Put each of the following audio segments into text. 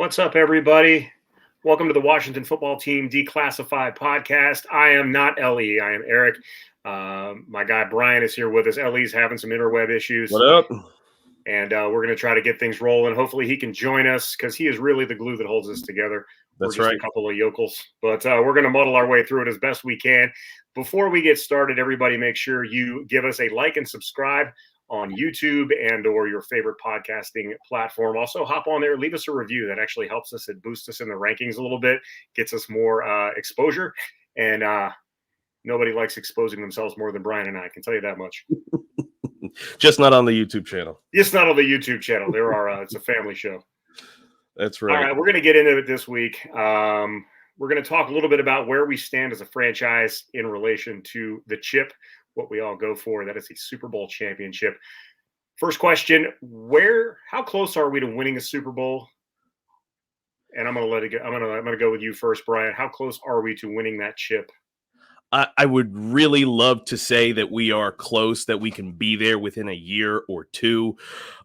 What's up, everybody? Welcome to the Washington Football Team Declassified podcast. I am not Ellie. I am Eric. My guy Brian is here with us. Ellie's having some interweb issues. What up? And we're going to try to get things rolling. Hopefully he can join us because he is really the glue that holds us together. That's we're just right. a couple of yokels. But we're going to muddle our way through it as best we can. Before we get started, everybody make sure you give us a like and subscribe on YouTube and or your favorite podcasting platform. Also, hop on there, leave us a review. That actually helps us. It boosts us in the rankings a little bit, gets us more exposure. And nobody likes exposing themselves more than Brian and I can tell you that much. Just not on the YouTube channel. Just not on the YouTube channel. There are. It's a family show. That's right. All right, we're going to get into it this week. We're going to talk a little bit about where we stand as a franchise in relation to the chip, what we all go for. That is a Super Bowl championship. First question: how close are we to winning a Super Bowl? And I'm going to let it go. I'm going to go with you first, Brian. How close are we to winning that chip? I would really love to say that we are close, that we can be there within a year or two.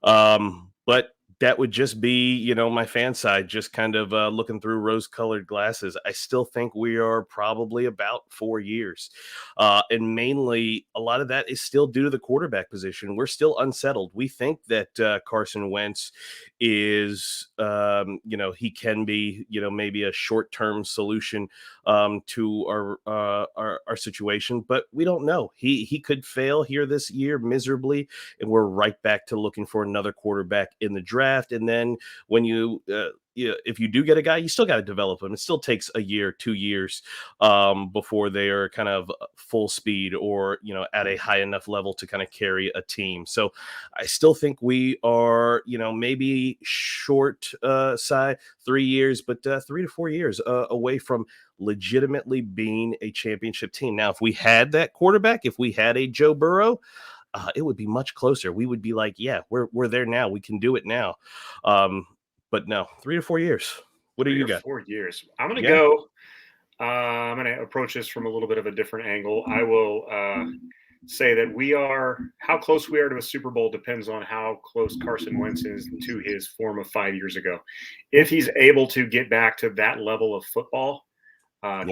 But that would just be, my fan side, just kind of looking through rose-colored glasses. I still think we are probably about 4 years. And mainly, a lot of that is still due to the quarterback position. We're still unsettled. We think that Carson Wentz is, he can be, maybe a short-term solution to our situation, but we don't know. He could fail here this year miserably, and we're right back to looking for another quarterback in the draft. And then when if you do get a guy, you still got to develop him. It still takes a year, 2 years before they are kind of full speed or, at a high enough level to kind of carry a team. So I still think we are, maybe short side 3 years, but 3 to 4 years away from legitimately being a championship team. Now, if we had that quarterback, if we had a Joe Burrow, it would be much closer. We would be like, yeah, we're there now. We can do it now. But no, 3 to 4 years. What do you got? 4 years. I'm going to go. I'm going to approach this from a little bit of a different angle. I will say that how close we are to a Super Bowl depends on how close Carson Wentz is to his form of 5 years ago. If he's able to get back to that level of football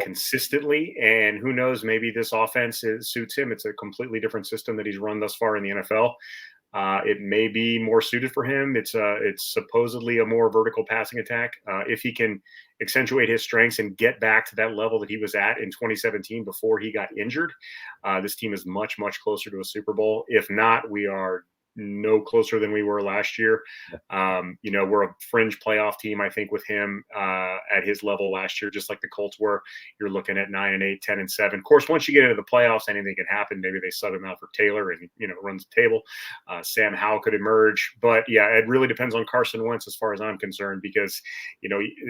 consistently, and who knows, maybe this offense suits him. It's a completely different system that he's run thus far in the NFL. It may be more suited for him. It's supposedly a more vertical passing attack. If he can accentuate his strengths and get back to that level that he was at in 2017 before he got injured, this team is much, much closer to a Super Bowl. If not, we are no closer than we were last year. We're a fringe playoff team, I think, with him at his level last year, just like the Colts were. You're looking at 9-8, 10-7. Of course, once you get into the playoffs, anything can happen. Maybe they sub him out for Taylor and, runs the table. Sam Howell could emerge. But, yeah, it really depends on Carson Wentz as far as I'm concerned because,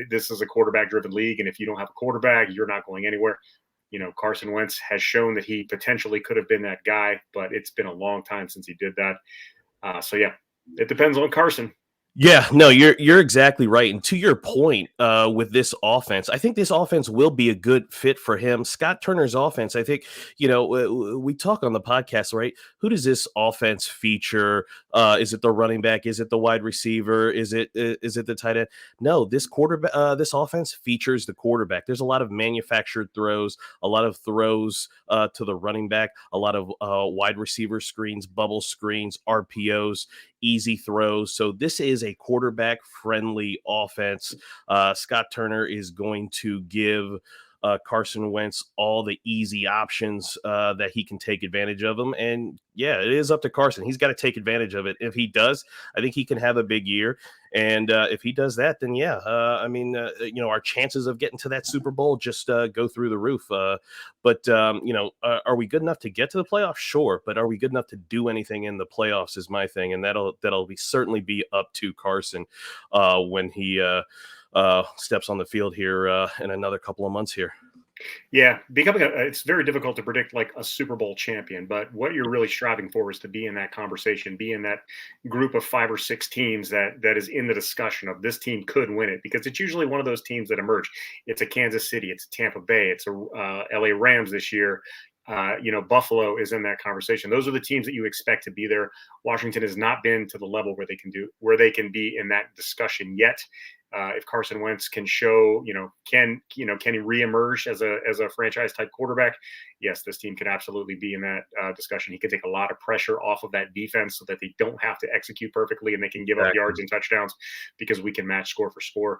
this is a quarterback-driven league, and if you don't have a quarterback, you're not going anywhere. Carson Wentz has shown that he potentially could have been that guy, but it's been a long time since he did that. So, yeah, it depends on Carson. Yeah, no, you're exactly right. And to your point with this offense, I think this offense will be a good fit for him. Scott Turner's offense, I think, we talk on the podcast, right? Who does this offense feature? Is it the running back? Is it the wide receiver? Is it the tight end? No, this offense features the quarterback. There's a lot of manufactured throws, a lot of throws to the running back, a lot of wide receiver screens, bubble screens, RPOs, easy throws. So this is a quarterback-friendly offense. Scott Turner is going to give Carson Wentz all the easy options that he can take advantage of them. And yeah, it is up to Carson. He's got to take advantage of it. If he does, I think he can have a big year. And if he does that, then yeah, our chances of getting to that Super Bowl just go through the roof. But are we good enough to get to the playoffs? Sure. But are we good enough to do anything in the playoffs is my thing. And that'll certainly be up to Carson when he steps on the field here in another couple of months here. Yeah, it's very difficult to predict like a Super Bowl champion, but what you're really striving for is to be in that conversation, be in that group of 5 or 6 teams that is in the discussion of this team could win it, because it's usually one of those teams that emerge. It's a Kansas City, it's a Tampa Bay, it's a LA Rams this year. Buffalo is in that conversation. Those are the teams that you expect to be there. Washington has not been to the level where they can be in that discussion yet. if Carson Wentz can show, can he reemerge as a franchise type quarterback? Yes, this team could absolutely be in that discussion. He could take a lot of pressure off of that defense so that they don't have to execute perfectly and they can give up yards and touchdowns because we can match score for score.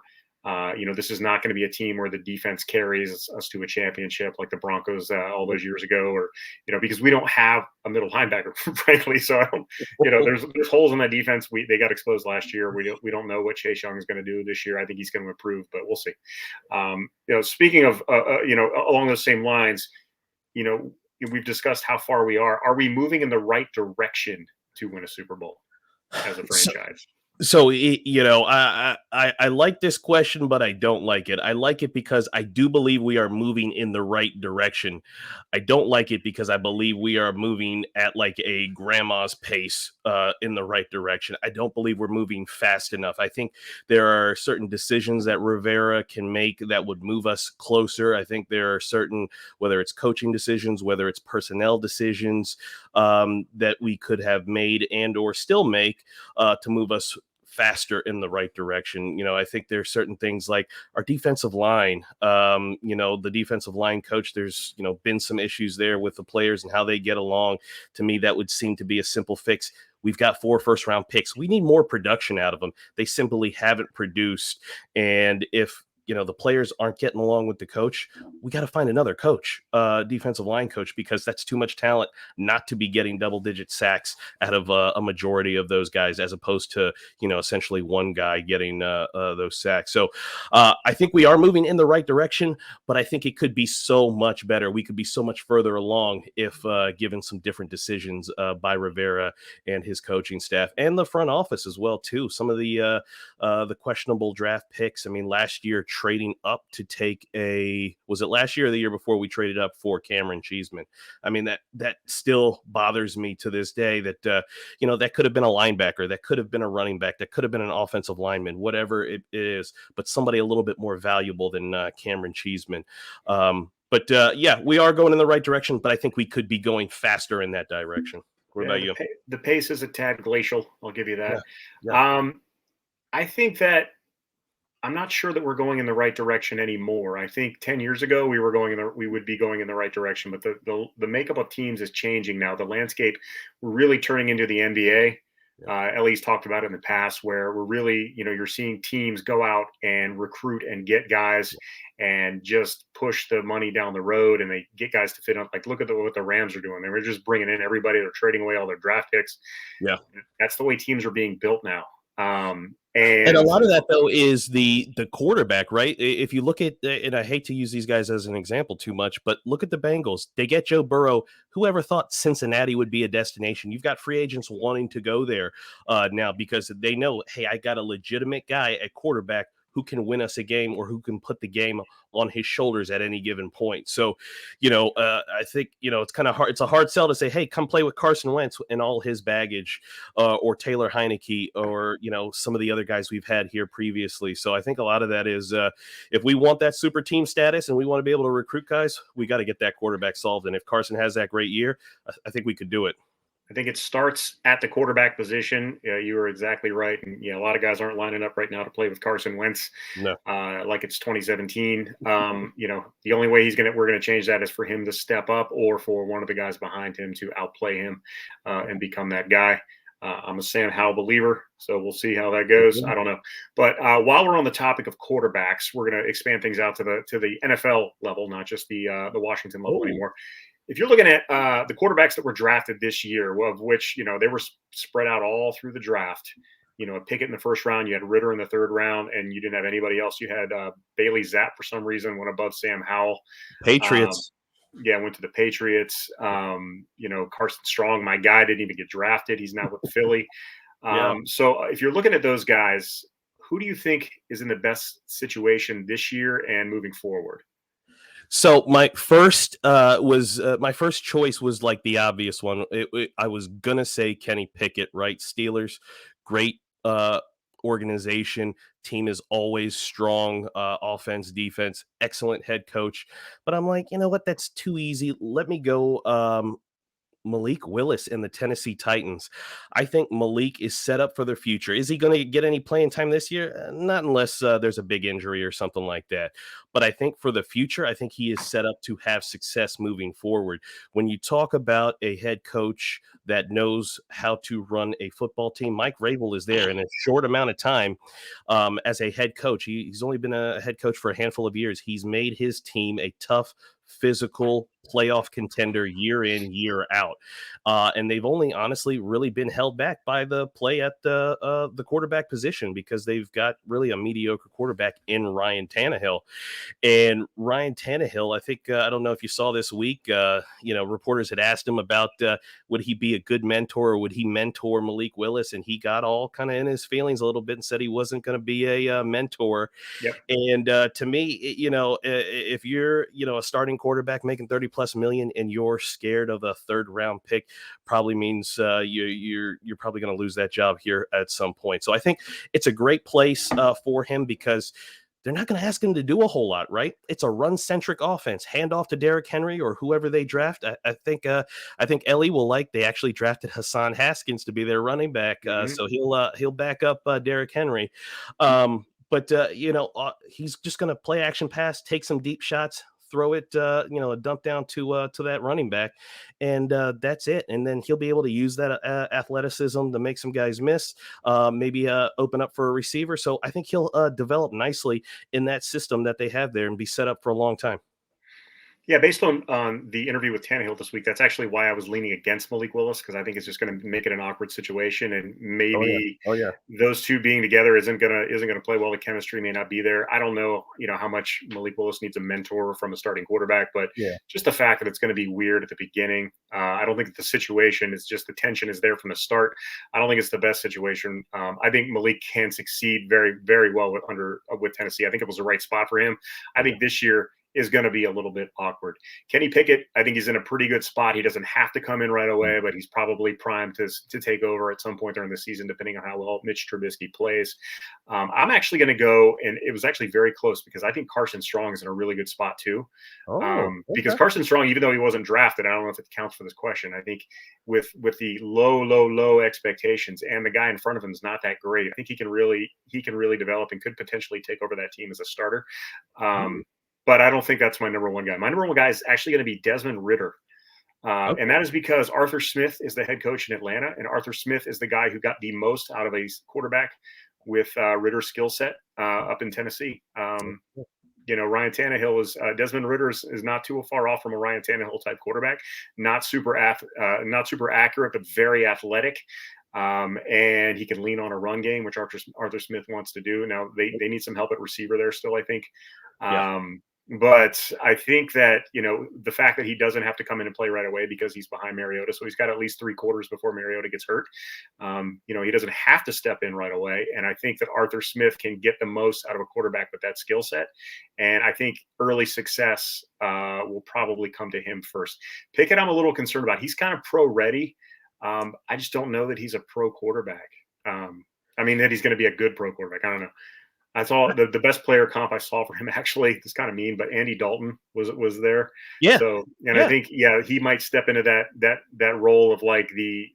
This is not going to be a team where the defense carries us to a championship like the Broncos all those years ago, or because we don't have a middle linebacker, frankly. So I don't, there's holes in that defense. They got exposed last year. We don't know what Chase Young is going to do this year. I think he's going to improve, but we'll see. Speaking of along those same lines, we've discussed how far we are. Are we moving in the right direction to win a Super Bowl as a franchise? So, I like this question, but I don't like it. I like it because I do believe we are moving in the right direction. I don't like it because I believe we are moving at like a grandma's pace in the right direction. I don't believe we're moving fast enough. I think there are certain decisions that Rivera can make that would move us closer. I think there are certain, whether it's coaching decisions, whether it's personnel decisions that we could have made and or still make to move us faster in the right direction. I think there's certain things like our defensive line, the defensive line coach, there's, been some issues there with the players and how they get along. To me, that would seem to be a simple fix. We've got 4 first-round picks. We need more production out of them. They simply haven't produced. And if the players aren't getting along with the coach, we got to find another coach, defensive line coach, because that's too much talent not to be getting double-digit sacks out of a majority of those guys, as opposed to, essentially one guy getting those sacks. So I think we are moving in the right direction, but I think it could be so much better. We could be so much further along if given some different decisions by Rivera and his coaching staff and the front office as well, too. Some of the questionable draft picks. I mean, last year, trading up to take was it last year or the year before we traded up for Cameron Cheeseman? I mean, that still bothers me to this day that, that could have been a linebacker, that could have been a running back, that could have been an offensive lineman, whatever it is, but somebody a little bit more valuable than Cameron Cheeseman. But we are going in the right direction, but I think we could be going faster in that direction. What about you? The pace is a tad glacial. I'll give you that. Yeah. I think that I'm not sure that we're going in the right direction anymore. I think 10 years ago we would be going in the right direction, but the makeup of teams is changing now. The landscape, we're really turning into the NBA. Ellie's talked about it in the past, where we're really, you're seeing teams go out and recruit and get guys and just push the money down the road, and they get guys to fit up. Like, look at what the Rams are doing. They were just bringing in everybody. They're trading away all their draft picks. Yeah, that's the way teams are being built now. And a lot of that, though, is the quarterback, right? If you look at, and I hate to use these guys as an example too much, but look at the Bengals. They get Joe Burrow. Whoever thought Cincinnati would be a destination? You've got free agents wanting to go there now because they know, hey, I got a legitimate guy at quarterback who can win us a game or who can put the game on his shoulders at any given point. So, I think, it's kind of hard. It's a hard sell to say, hey, come play with Carson Wentz and all his baggage or Taylor Heineke or, some of the other guys we've had here previously. So I think a lot of that is if we want that super team status and we want to be able to recruit guys, we got to get that quarterback solved. And if Carson has that great year, I think we could do it. I think it starts at the quarterback position. You were exactly right. And a lot of guys aren't lining up right now to play with Carson Wentz. No. Like it's 2017. The only way we're going to change that is for him to step up or for one of the guys behind him to outplay him and become that guy. I'm a Sam Howell believer, so we'll see how that goes. I don't know. But while we're on the topic of quarterbacks, we're going to expand things out to the NFL level, not just the Washington level anymore. If you're looking at the quarterbacks that were drafted this year, of which, they were spread out all through the draft, Pickett in the first round, you had Ritter in the third round, and you didn't have anybody else. You had Bailey Zapp for some reason, went above Sam Howell. Patriots. Went to the Patriots. Carson Strong, my guy, didn't even get drafted. He's now with Philly. So if you're looking at those guys, who do you think is in the best situation this year and moving forward? So my first choice was like the obvious one. I was gonna say Kenny Pickett, right? Steelers, great organization. Team is always strong, offense, defense, excellent head coach. But I'm like, you know what? That's too easy. Let me go Malik Willis and the Tennessee Titans. I think Malik is set up for the future. Is he going to get any playing time this year? Not unless there's a big injury or something like that. But I think for the future, I think he is set up to have success moving forward. When you talk about a head coach that knows how to run a football team, Mike Vrabel is there in a short amount of time as a head coach. He's only been a head coach for a handful of years. He's made his team a tough, physical playoff contender year in, year out. And they've only honestly really been held back by the play at the quarterback position because they've got really a mediocre quarterback in Ryan Tannehill. And Ryan Tannehill, I think, I don't know if you saw this week, reporters had asked him about would he be a good mentor or would he mentor Malik Willis? And he got all kind of in his feelings a little bit and said he wasn't going to be a mentor. Yep. And to me, if you're, a starting quarterback making 30 plus million and you're scared of a third round pick, probably means you're probably going to lose that job here at some point. So I think it's a great place for him because they're not going to ask him to do a whole lot, right? It's a run-centric offense. Hand off to Derrick Henry or whoever they draft. I think Ellie will like. They actually drafted Hassan Haskins to be their running back, so he'll back up Derrick Henry. But he's just going to play action pass, take some deep shots, throw it, a dump down to that running back, and that's it. And then he'll be able to use that athleticism to make some guys miss, maybe open up for a receiver. So I think he'll develop nicely in that system that they have there and be set up for a long time. Yeah, based on the interview with Tannehill this week, that's actually why I was leaning against Malik Willis, because I think it's just going to make it an awkward situation, and maybe those two being together isn't gonna play well. The chemistry may not be there. I don't know, how much Malik Willis needs a mentor from a starting quarterback, but just the fact that it's going to be weird at the beginning. I don't think the situation is just the tension is there from the start. I don't think it's the best situation. I think Malik can succeed very, very well with Tennessee. I think it was the right spot for him. I think this year is going to be a little bit awkward. Kenny Pickett, I think he's in a pretty good spot. He doesn't have to come in right away, but he's probably primed to take over at some point during the season, depending on how well Mitch Trubisky plays. I'm actually going to go, and it was actually very close because I think Carson Strong is in a really good spot too. Because Carson Strong, even though he wasn't drafted, I don't know if it counts for this question. I think with the low expectations and the guy in front of him is not that great. I think he can really develop and could potentially take over that team as a starter. But I don't think that's my number one guy. My number one guy is actually going to be Desmond Ridder. And that is because Arthur Smith is the head coach in Atlanta, and Arthur Smith is the guy who got the most out of a quarterback with Ridder's skill set up in Tennessee. Ryan Tannehill Desmond Ridder is not too far off from a Ryan Tannehill type quarterback. Not super accurate, but very athletic. And he can lean on a run game, which Arthur Smith wants to do. Now they need some help at receiver there still, I think. But I think that, the fact that he doesn't have to come in and play right away because he's behind Mariota, so he's got at least 3 quarters before Mariota gets hurt. He doesn't have to step in right away. And I think that Arthur Smith can get the most out of a quarterback with that skill set. And I think early success will probably come to him first. Pickett, I'm a little concerned about. He's kind of pro ready. I just don't know that he's a pro quarterback. That he's going to be a good pro quarterback. I don't know. I saw the best player comp I saw for him, actually, it's kind of mean, but Andy Dalton was there. Yeah. So, I think, he might step into that role of like the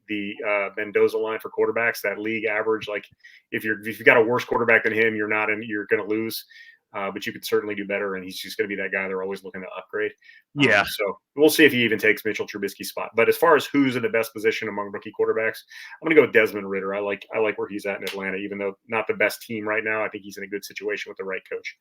Mendoza line for quarterbacks, that league average. Like if you've got a worse quarterback than him, you're going to lose. But you could certainly do better, and he's just going to be that guy they're always looking to upgrade. So we'll see if he even takes Mitchell Trubisky's spot. But as far as who's in the best position among rookie quarterbacks, I'm going to go with Desmond Ridder. I like where he's at in Atlanta, even though not the best team right now. I think he's in a good situation with the right coach.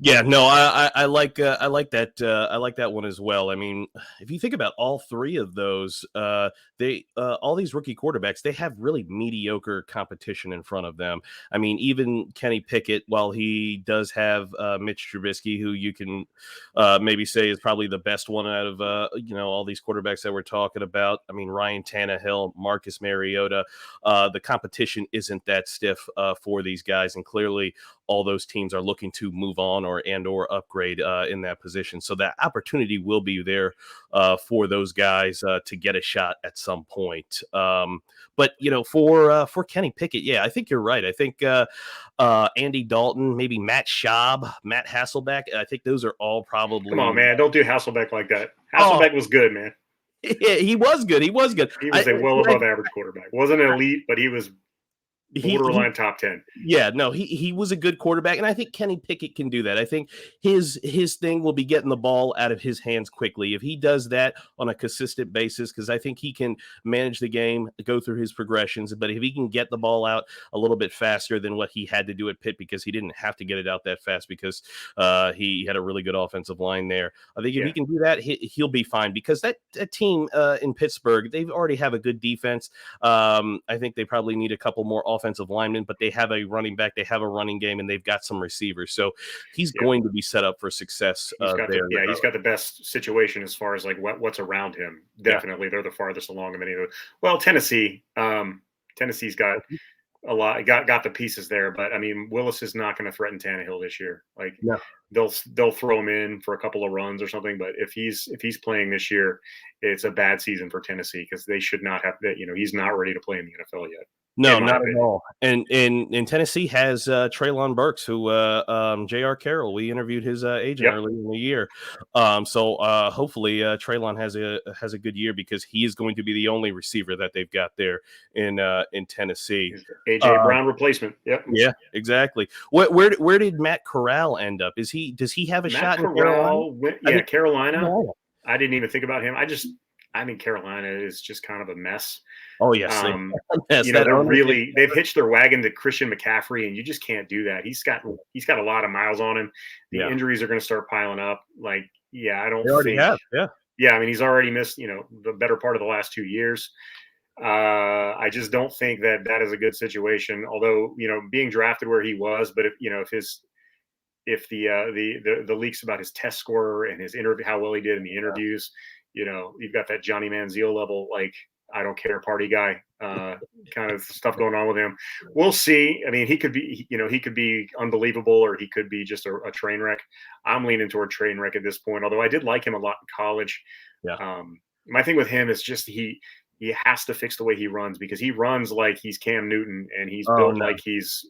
Yeah, no, I like that. I like that one as well. I mean, if you think about all 3 of those, all these rookie quarterbacks, they have really mediocre competition in front of them. I mean, even Kenny Pickett, while he does have Mitch Trubisky, who you can maybe say is probably the best one out of all these quarterbacks that we're talking about. I mean, Ryan Tannehill, Marcus Mariota, the competition isn't that stiff for these guys, and clearly all those teams are looking to move on or upgrade in that position. So that opportunity will be there for those guys to get a shot at some point. But for Kenny Pickett, I think you're right. I think Andy Dalton, maybe Matt Schaub, Matt Hasselbeck. I think those are all probably. Come on, man! Don't do Hasselbeck like that. Hasselbeck was good, man. Yeah, he was good. He was good. He was a well above average quarterback. Wasn't an elite, but he was He borderline top 10. Yeah, no, he was a good quarterback, and I think Kenny Pickett can do that. I think his thing will be getting the ball out of his hands quickly. If he does that on a consistent basis, because I think he can manage the game, go through his progressions. But if he can get the ball out a little bit faster than what he had to do at Pitt, because he didn't have to get it out that fast because he had a really good offensive line there. I think if he can do that, he'll be fine. Because that team in Pittsburgh, they already have a good defense. I think they probably need a couple more offensive linemen, but they have a running back, they have a running game, and they've got some receivers. So he's going to be set up for success there. He's got the best situation as far as like what's around him. Definitely, they're the farthest along of any of those. Well, Tennessee's got a lot, got the pieces there, but I mean, Willis is not going to threaten Tannehill this year. Like, they'll throw him in for a couple of runs or something, but if he's playing this year, it's a bad season for Tennessee because they should not have that. He's not ready to play in the NFL yet. No, not at all. And Tennessee has Treylon Burks, who J.R. Carroll, we interviewed his agent earlier in the year. So hopefully Treylon has a good year because he is going to be the only receiver that they've got there in Tennessee. A.J. Brown replacement. Yep. Yeah, exactly. Where did Matt Corral end up? Does he have a shot in Carolina? Carolina. I didn't even think about him. I mean, Carolina is just kind of a mess. Oh yes, they've hitched their wagon to Christian McCaffrey, and you just can't do that. He's got a lot of miles on him. The injuries are going to start piling up. Like, I don't think. I mean, he's already missed the better part of the last 2 years. I just don't think that is a good situation. Although being drafted where he was, but if the leaks about his test score and his interview, how well he did in the interviews, you've got that Johnny Manziel level, like, I don't care, party guy kind of stuff going on with him. We'll see. I mean, he could be unbelievable, or he could be just a train wreck. I'm leaning toward train wreck at this point, although I did like him a lot in college. My thing with him is just he has to fix the way he runs, because he runs like he's Cam Newton, and he's built like he's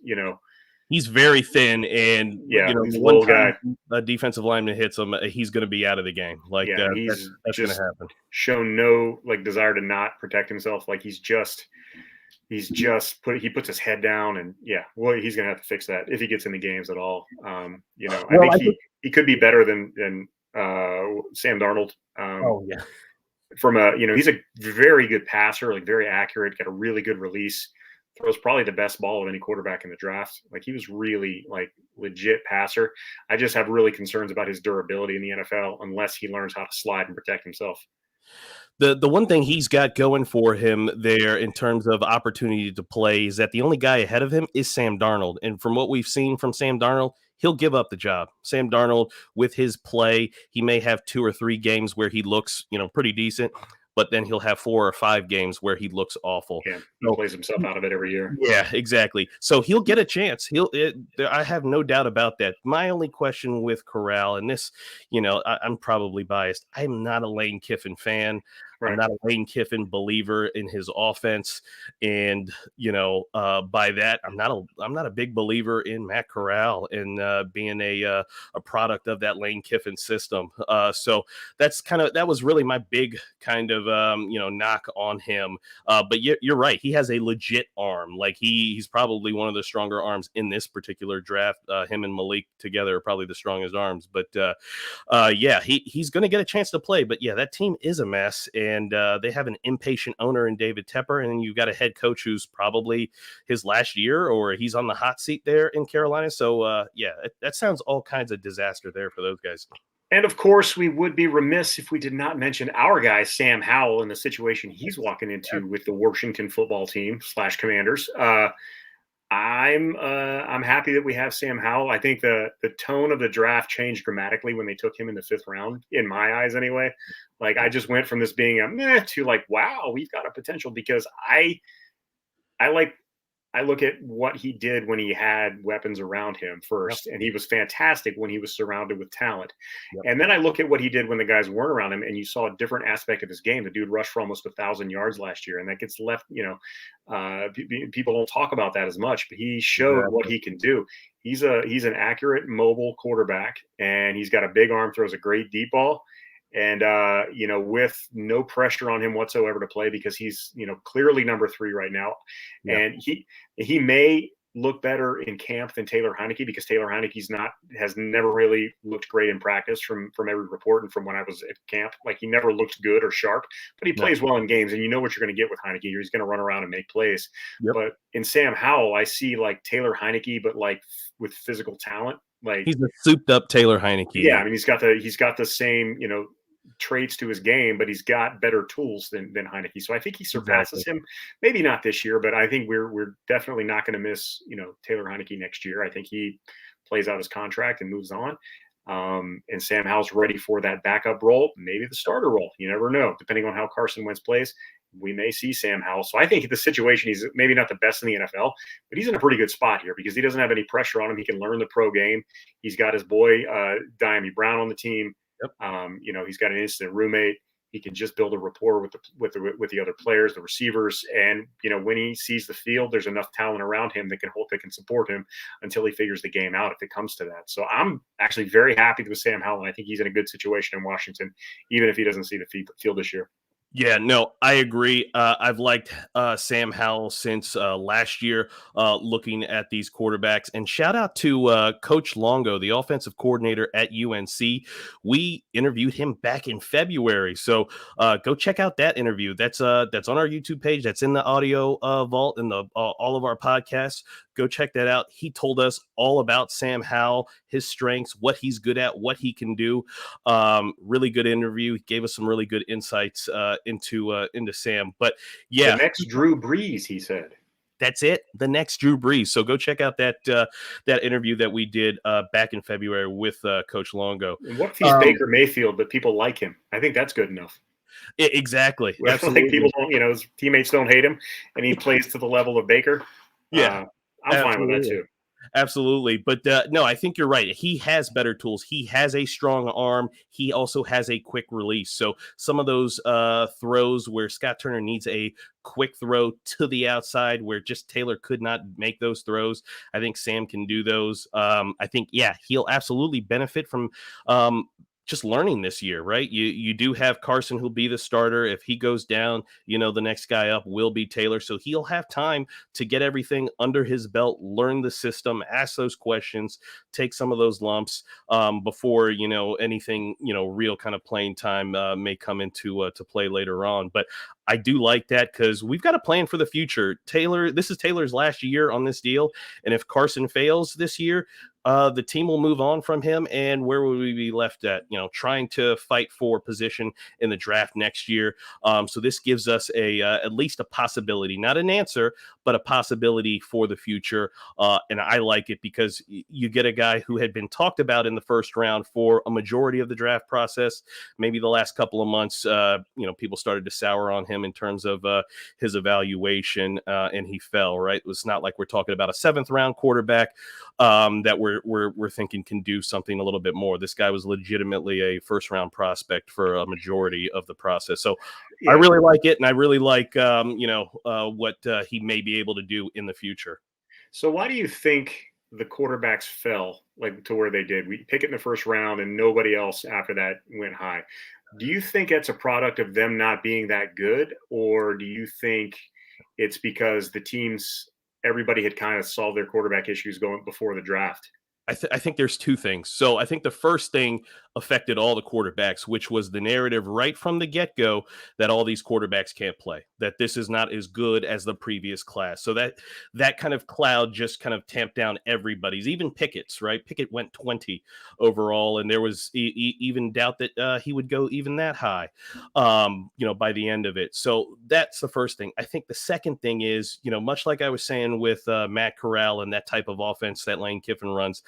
he's very thin, and he's a little guy. A defensive lineman hits him, he's going to be out of the game. Like, that's going to happen. Shown no desire to not protect himself. Like, he puts his head down, and he's going to have to fix that if he gets in the games at all. I think he could be better than Sam Darnold. He's a very good passer, like very accurate, got a really good release. Throws probably the best ball of any quarterback in the draft. Like, he was really legit passer. I just have really concerns about his durability in the NFL unless he learns how to slide and protect himself. The one thing he's got going for him there in terms of opportunity to play is that the only guy ahead of him is Sam Darnold. And from what we've seen from Sam Darnold, he'll give up the job. Sam Darnold, with his play, he may have 2 or 3 games where he looks, pretty decent, but then he'll have 4 or 5 games where he looks awful. Yeah, he plays himself out of it every year. Yeah, exactly. So he'll get a chance. I have no doubt about that. My only question with Corral, and this, I'm probably biased. I'm not a Lane Kiffin fan. Right. I'm not a Lane Kiffin believer in his offense, and by that, I'm not a big believer in Matt Corral and being a product of that Lane Kiffin system. So that was really my big kind of knock on him. But you're right, he has a legit arm. Like, he's probably one of the stronger arms in this particular draft. Him and Malik together are probably the strongest arms. But he's going to get a chance to play. But that team is a mess. And they have an impatient owner in David Tepper, and you've got a head coach who's probably his last year, or he's on the hot seat there in Carolina. So, that sounds all kinds of disaster there for those guys. And, of course, we would be remiss if we did not mention our guy, Sam Howell, and the situation he's walking into with the Washington football team / Commanders. I'm happy that we have Sam Howell. I think the tone of the draft changed dramatically when they took him in the 5th round, in my eyes anyway. Like, I just went from this being a meh to like, wow, we've got a potential, because I look at what he did when he had weapons around him first, and he was fantastic when he was surrounded with talent. And then I look at what he did when the guys weren't around him, and you saw a different aspect of his game. The dude rushed for almost 1,000 yards last year, and that gets left, people don't talk about that as much, but he showed what he can do. He's an accurate, mobile quarterback, and he's got a big arm, throws a great deep ball. And, with no pressure on him whatsoever to play because he's, clearly number 3 right now. Yeah. And he may look better in camp than Taylor Heineke because Taylor Heineke's has never really looked great in practice from every report and from when I was at camp. Like, he never looked good or sharp, but he plays well in games, and you know what you're going to get with Heineke. He's going to run around and make plays. Yep. But in Sam Howell, I see like Taylor Heineke, but like with physical talent. Like, he's a souped up Taylor Heineke. Yeah, I mean, he's got the same, traits to his game, but he's got better tools than Heineke. So I think he surpasses him. Maybe not this year, but I think we're definitely not going to miss, Taylor Heineke next year. I think he plays out his contract and moves on. And Sam Howell's ready for that backup role, maybe the starter role. You never know, depending on how Carson Wentz plays. We may see Sam Howell. So I think the situation, he's maybe not the best in the NFL, but he's in a pretty good spot here because he doesn't have any pressure on him. He can learn the pro game. He's got his boy, Diami Brown, on the team. Yep. He's got an instant roommate. He can just build a rapport with the other players, the receivers, and when he sees the field, there's enough talent around him that can support him until he figures the game out if it comes to that. So I'm actually very happy with Sam Howell. I think he's in a good situation in Washington, even if he doesn't see the field this year. Yeah, no, I agree. I've liked Sam Howell since last year, looking at these quarterbacks. And shout out to Coach Longo, the offensive coordinator at UNC. We interviewed him back in February, so go check out that interview. That's on our YouTube page. That's in the audio vault in the all of our podcasts. Go check that out. He told us all about Sam Howell, his strengths, what he's good at, what he can do. Really good interview. He gave us some really good insights into Sam. But yeah, the next Drew Brees, he said. That's it. The next Drew Brees. So go check out that interview that we did back in February with Coach Longo. And what if he's Baker Mayfield, but people like him? I think that's good enough. Exactly. Absolutely. Like, people don't, his teammates don't hate him, and he plays to the level of Baker. Yeah, I'm fine with that too. Absolutely. But no, I think you're right. He has better tools. He has a strong arm. He also has a quick release. So some of those throws where Scott Turner needs a quick throw to the outside where just Taylor could not make those throws, I think Sam can do those. I think, he'll absolutely benefit from just learning this year, right? You do have Carson who'll be the starter. If he goes down, the next guy up will be Taylor. So he'll have time to get everything under his belt, learn the system, ask those questions, take some of those lumps before, anything, real kind of playing time may come into to play later on. But I do like that because we've got a plan for the future. This is Taylor's last year on this deal. And if Carson fails this year, the team will move on from him, and where will we be left at? Trying to fight for position in the draft next year. So this gives us at least a possibility, not an answer, but a possibility for the future. And I like it because you get a guy who had been talked about in the first round for a majority of the draft process. Maybe the last couple of months, people started to sour on him in terms of his evaluation, and he fell. Right, it's not like we're talking about a 7th round quarterback that we're thinking can do something a little bit more. This guy was legitimately a 1st round prospect for a majority of the process. So I really like it, and I really like what he may be able to do in the future. So why do you think the quarterbacks fell like to where they did? We pick it in the 1st round, and nobody else after that went high. Do you think that's a product of them not being that good, or do you think it's because everybody had kind of solved their quarterback issues going before the draft? I think there's 2 things. So I think the first thing affected all the quarterbacks, which was the narrative right from the get-go that all these quarterbacks can't play, that this is not as good as the previous class. So that kind of cloud just kind of tamped down everybody's, even Pickett's, right? Pickett went 20 overall, and there was even doubt that he would go even that high, by the end of it. So that's the first thing. I think the second thing is, much like I was saying with Matt Corral and that type of offense that Lane Kiffin runs,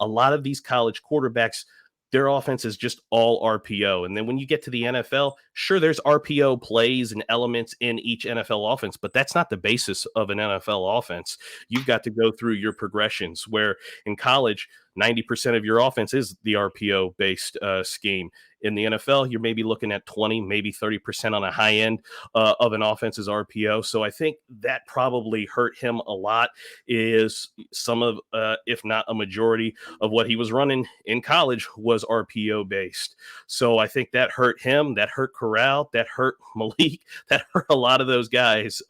a lot of these college quarterbacks, their offense is just all RPO. And then when you get to the NFL, sure, there's RPO plays and elements in each NFL offense, but that's not the basis of an NFL offense. You've got to go through your progressions, where in college, 90% of your offense is the RPO based scheme. In the NFL, you're maybe looking at 20, maybe 30% on a high end of an offense's RPO. So I think that probably hurt him a lot. Is some of, if not a majority of what he was running in college was RPO based. So I think that hurt him. That hurt Corral. That hurt Malik. That hurt a lot of those guys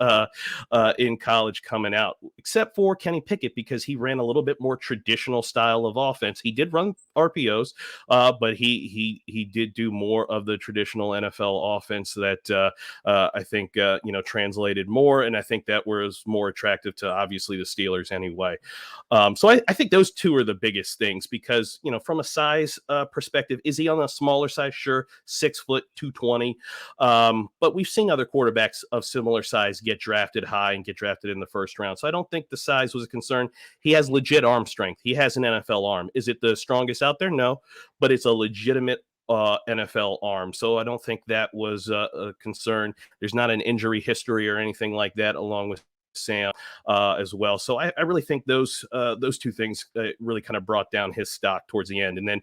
in college coming out, except for Kenny Pickett, because he ran a little bit more traditional style of offense. He did run RPOs, but he did do more of the traditional NFL offense that I think translated more, and I think that was more attractive to obviously the Steelers anyway. So I think those two are the biggest things, because from a size perspective, is he on a smaller size? Sure, 6 foot 220, but we've seen other quarterbacks of similar size get drafted high and get drafted in the first round. So I don't think the size was a concern. He has legit arm strength. He has an NFL arm. Is it the strongest out there? No, but it's a legitimate NFL arm. So I don't think that was a concern. There's not an injury history or anything like that along with Sam as well. So I really think those two things really kind of brought down his stock towards the end. And then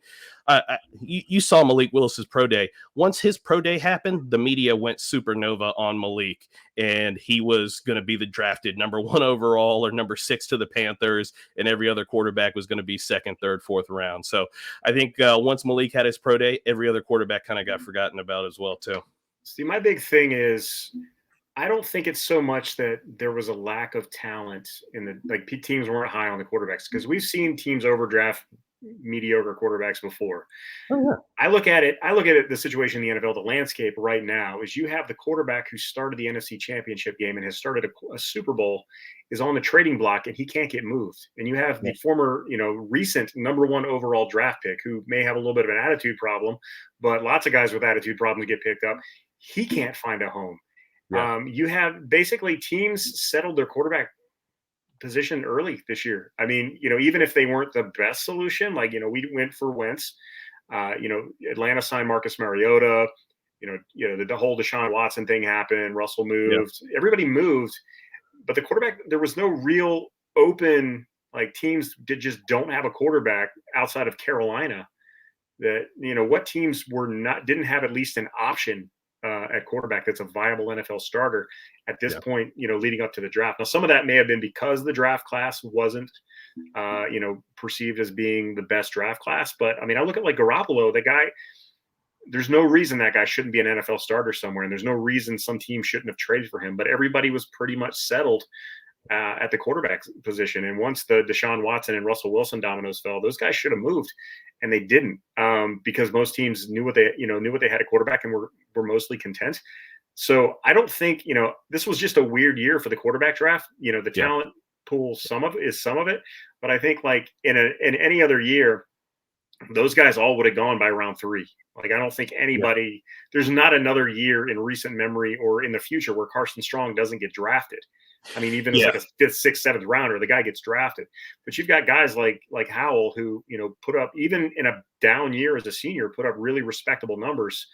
you saw Malik Willis's pro day. Once his pro day happened, the media went supernova on Malik, and he was going to be the drafted number 1 overall or number 6 to the Panthers, and every other quarterback was going to be 2nd, 3rd, 4th round. So I think once Malik had his pro day, every other quarterback kind of got forgotten about as well too. See, my big thing is, I don't think it's so much that there was a lack of talent in the teams weren't high on the quarterbacks, because we've seen teams overdraft mediocre quarterbacks before. Oh, yeah. I look at the situation in the NFL, the landscape right now is you have the quarterback who started the NFC Championship game and has started a Super Bowl is on the trading block and he can't get moved. And you have the former, recent number 1 overall draft pick who may have a little bit of an attitude problem, but lots of guys with attitude problems get picked up. He can't find a home. Yeah. You have basically teams settled their quarterback position early this year. I mean, even if they weren't the best solution, we went for Wentz. Atlanta signed Marcus Mariota. The whole Deshaun Watson thing happened. Russell moved. Yeah. Everybody moved, but the quarterback, there was no real open. Teams just don't have a quarterback outside of Carolina. That what teams didn't have at least an option at quarterback that's a viable NFL starter at this point, leading up to the draft. Now, some of that may have been because the draft class wasn't, perceived as being the best draft class. But I mean, I look at Garoppolo, the guy, there's no reason that guy shouldn't be an NFL starter somewhere. And there's no reason some team shouldn't have traded for him, but everybody was pretty much settled at the quarterback position. And once the Deshaun Watson and Russell Wilson dominoes fell, those guys should have moved, and they didn't, because most teams knew what they had at quarterback and were mostly content. So I don't think, this was just a weird year for the quarterback draft. The talent pool, some of it, but I think in any other year, those guys all would have gone by round 3. I don't think anybody, there's not another year in recent memory or in the future where Carson Strong doesn't get drafted. I mean, even as a 5th, 6th, 7th rounder, the guy gets drafted. But you've got guys like Howell who, put up, even in a down year as a senior, put up really respectable numbers.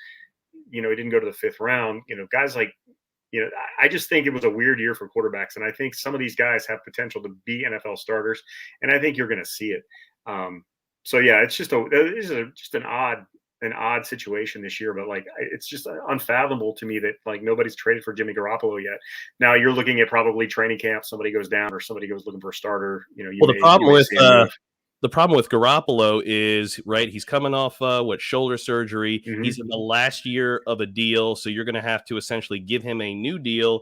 He didn't go to the 5th round. Guys I just think it was a weird year for quarterbacks. And I think some of these guys have potential to be NFL starters. And I think you're going to see it. So yeah, it's just an odd situation this year, but it's just unfathomable to me that nobody's traded for Jimmy Garoppolo yet. Now you're looking at probably training camp, somebody goes down or somebody goes looking for a starter. The problem with Garoppolo is, he's coming off shoulder surgery. Mm-hmm. He's in the last year of a deal, so you're going to have to essentially give him a new deal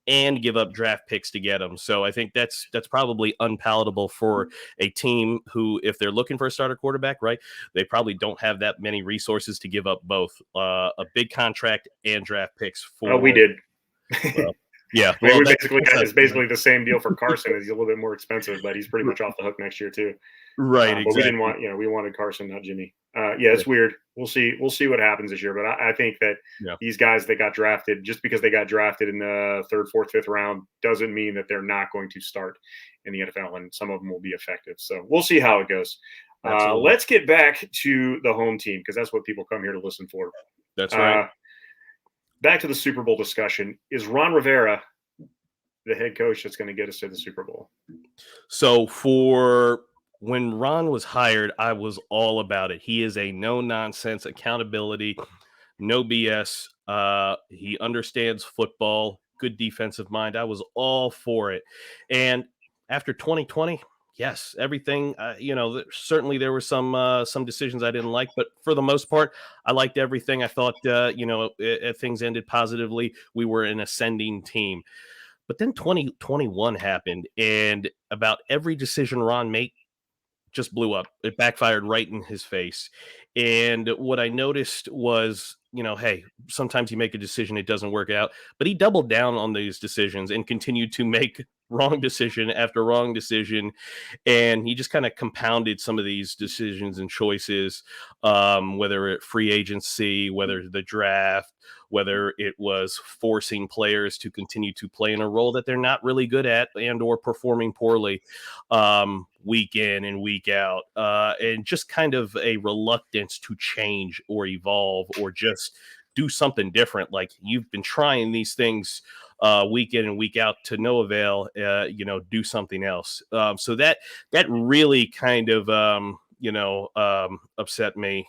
and give up draft picks to get him. So I think that's probably unpalatable for a team who, if they're looking for a starter quarterback, they probably don't have that many resources to give up both a big contract and draft picks for. Oh, we did. Well, yeah. I mean, we basically got basically the same deal for Carson. He's a little bit more expensive, but he's pretty much off the hook next year too. Right. Exactly. But we didn't want, we wanted Carson, not Jimmy. It's weird. We'll see what happens this year. But I think that these guys that got drafted, just because they got drafted in the 3rd, 4th, 5th round, doesn't mean that they're not going to start in the NFL, and some of them will be effective. So we'll see how it goes. Let's get back to the home team, because that's what people come here to listen for. That's right. Back to the Super Bowl discussion. Is Ron Rivera the head coach that's going to get us to the Super Bowl? So for when Ron was hired, I was all about it. He is a no nonsense accountability, no BS. He understands football, good defensive mind. I was all for it. And after 2020, yes, everything. Certainly there were some decisions I didn't like, but for the most part, I liked everything. I thought things ended positively. We were an ascending team. But then 2021 happened, and about every decision Ron made just blew up. It backfired right in his face. And what I noticed was, hey, sometimes you make a decision, it doesn't work out. But he doubled down on these decisions and continued to make wrong decision after wrong decision, and he just kind of compounded some of these decisions and choices, whether it free agency, whether the draft, whether it was forcing players to continue to play in a role that they're not really good at and or performing poorly, week in and week out, and just kind of a reluctance to change or evolve or just do something different. Like, you've been trying these things week in and week out to no avail. Do something else. So that really kind of upset me.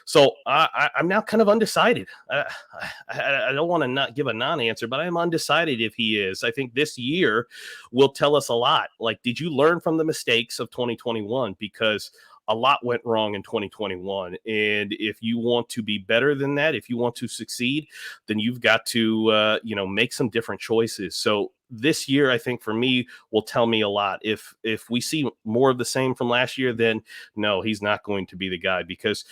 So I'm now kind of undecided. I don't want to not give a non-answer, but I'm undecided if he is. I think this year will tell us a lot. Like, did you learn from the mistakes of 2021? Because a lot went wrong in 2021. And if you want to be better than that, if you want to succeed, then you've got to, make some different choices. So this year, I think for me, will tell me a lot. If we see more of the same from last year, then no, he's not going to be the guy, because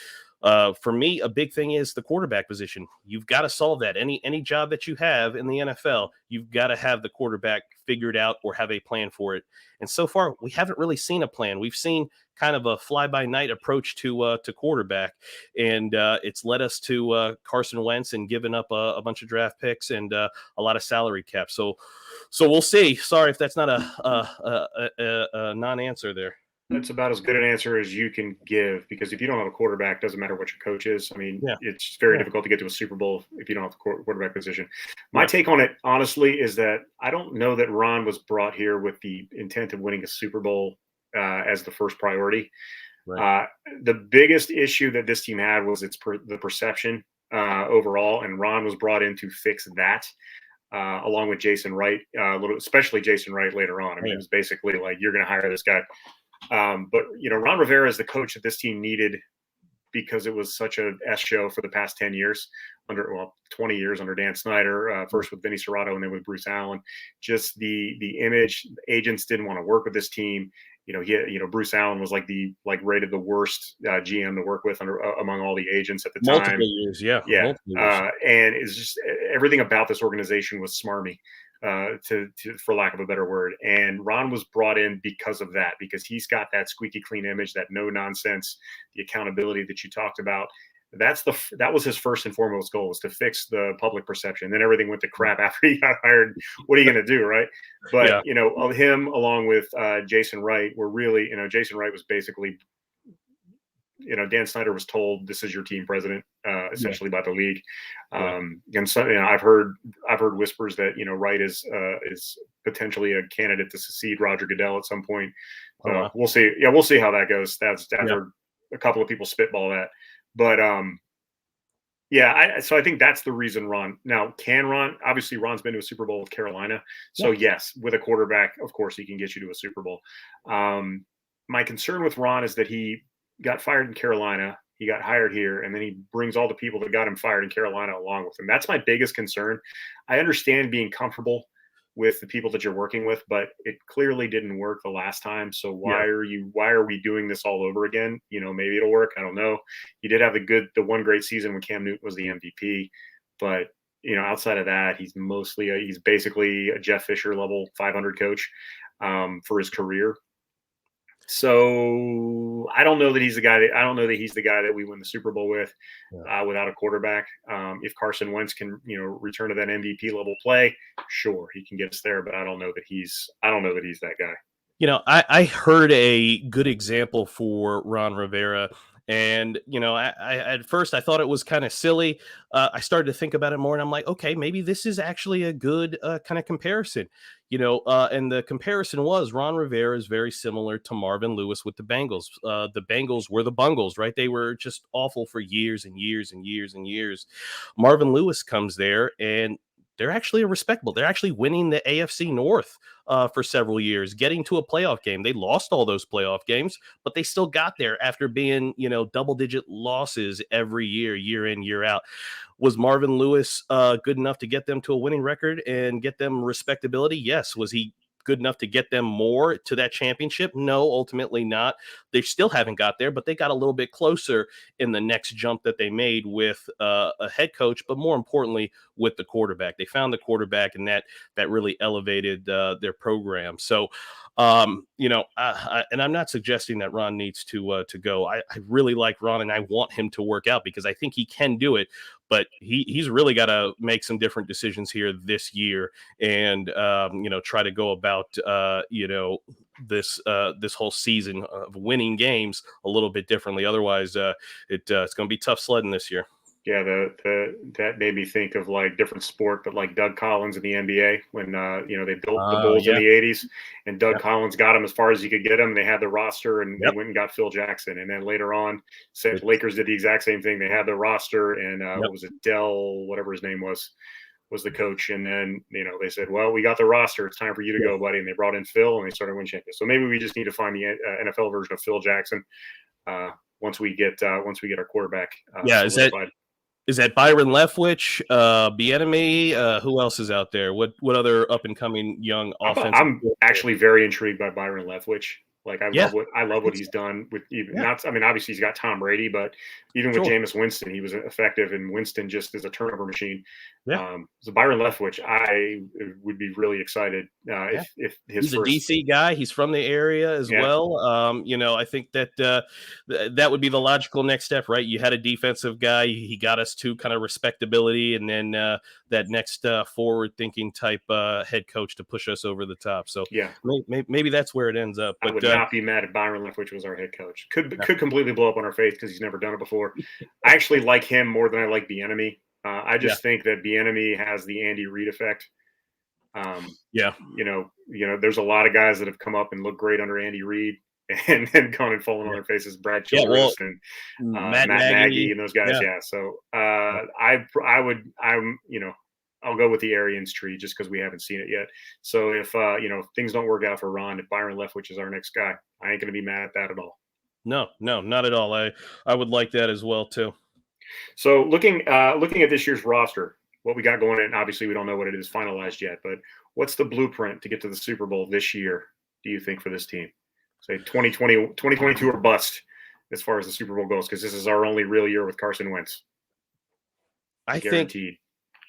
for me, a big thing is the quarterback position. You've got to solve that. Any job that you have in the NFL, you've got to have the quarterback figured out or have a plan for it. And so far, we haven't really seen a plan. We've seen kind of a fly-by-night approach to quarterback, and it's led us to Carson Wentz and giving up a bunch of draft picks and a lot of salary cap. So we'll see. Sorry if that's not a non-answer there. That's about as good an answer as you can give, because if you don't have a quarterback, doesn't matter what your coach is. I mean, it's very difficult to get to a Super Bowl if you don't have the quarterback position. My take on it, honestly, is that I don't know that Ron was brought here with the intent of winning a Super Bowl as the first priority. Right. The biggest issue that this team had was the perception overall, and Ron was brought in to fix that. Along with Jason Wright, especially Jason Wright later on. I mean, it was basically like, you're going to hire this guy. But Ron Rivera is the coach that this team needed, because it was such a S show for the past 10 years 20 years under Dan Snyder, first with Vinny Serrato and then with Bruce Allen. Just the image, agents didn't want to work with this team. Bruce Allen was rated the worst GM to work with among all the agents at the time. Multiple years. And it's just, everything about this organization was smarmy. For lack of a better word. And Ron was brought in because of that, because he's got that squeaky clean image, that no nonsense, the accountability that you talked about. That was his first and foremost goal, was to fix the public perception. And then everything went to crap after he got hired. What are you going to do, right? But him along with Jason Wright were really, Jason Wright was basically, Dan Snyder was told, this is your team president, essentially by the league. And so, I've heard whispers that, Wright is potentially a candidate to succeed Roger Goodell at some point. We'll see. Yeah, we'll see how that goes. I've heard a couple of people spitball that, but so I think that's the reason Ron. Now, obviously Ron's been to a Super Bowl with Carolina. So yes, with a quarterback, of course he can get you to a Super Bowl. My concern with Ron is that he got fired in Carolina, he got hired here, and then he brings all the people that got him fired in Carolina along with him. That's my biggest concern. I understand being comfortable with the people that you're working with, but it clearly didn't work the last time. So why are we doing this all over again? Maybe it'll work. I don't know. He did have the one great season when Cam Newton was the MVP, but outside of that, he's basically a Jeff Fisher level 500 coach for his career. So I don't know that he's the guy that we win the Super Bowl with without a quarterback. If Carson Wentz can, return to that MVP level play, sure, he can get us there. But I don't know that he's that guy. I heard a good example for Ron Rivera. And I at first I thought it was kind of silly. I started to think about it more, and I'm like, okay, maybe this is actually a good kind of comparison. And the comparison was Ron Rivera is very similar to Marvin Lewis with the Bengals. The Bengals were the Bungles, right? They were just awful for years and years and years and years. Marvin Lewis comes there, and they're actually respectable. They're actually winning the AFC North for several years, getting to a playoff game. They lost all those playoff games, but they still got there after being, double-digit losses every year, year in, year out. Was Marvin Lewis good enough to get them to a winning record and get them respectability? Yes. Was he good enough to get them more to that championship? No, ultimately not. They still haven't got there, but they got a little bit closer in the next jump that they made with a head coach, but more importantly, with the quarterback. They found the quarterback, and that really elevated their program. So, and I'm not suggesting that Ron needs to go. I really like Ron, and I want him to work out because I think he can do it. But he's really got to make some different decisions here this year, and try to go about this whole season of winning games a little bit differently. Otherwise, it's going to be tough sledding this year. Yeah, that made me think of like different sport, but like Doug Collins in the NBA when they built the Bulls in the '80s, and Doug Collins got them as far as he could get them. They had the roster, and they went and got Phil Jackson, and then later on, Lakers did the exact same thing. They had the roster, and what was it, Dell, whatever his name was the coach, and then they said, "Well, we got the roster. It's time for you to go, buddy." And they brought in Phil, and they started winning champions. So maybe we just need to find the NFL version of Phil Jackson once we get our quarterback. Is that Byron Leftwich, Bieniemy? Who else is out there? What other up and coming young offensive? I'm actually very intrigued by Byron Leftwich. Like I love what he's done with obviously he's got Tom Brady, but even with Jameis Winston, he was effective, and Winston just is a turnover machine. So Byron Leftwich, I would be really excited if he's a DC guy. He's from the area as well. I think that that would be the logical next step, right? You had a defensive guy. He got us to kind of respectability, and then that next forward-thinking type head coach to push us over the top. So maybe that's where it ends up. But, I would not be mad if Byron Leftwich was our head coach. Could completely blow up on our face because he's never done it before. I actually like him more than I like Bieniemy. I just think that Bieniemy has the Andy Reid effect. There's a lot of guys that have come up and look great under Andy Reid and then gone and fallen on their faces. Brad Childress and Matt Nagy and those guys. So I'll go with the Arians tree just because we haven't seen it yet. So if things don't work out for Ron, if Byron Leftwich is our next guy, I ain't going to be mad at that at all. No, not at all. I would like that as well too. So looking at this year's roster, what we got going in, obviously we don't know what it is finalized yet, but what's the blueprint to get to the Super Bowl this year, do you think, for this team? Say 2022 or bust as far as the Super Bowl goes, because this is our only real year with Carson Wentz. Guaranteed.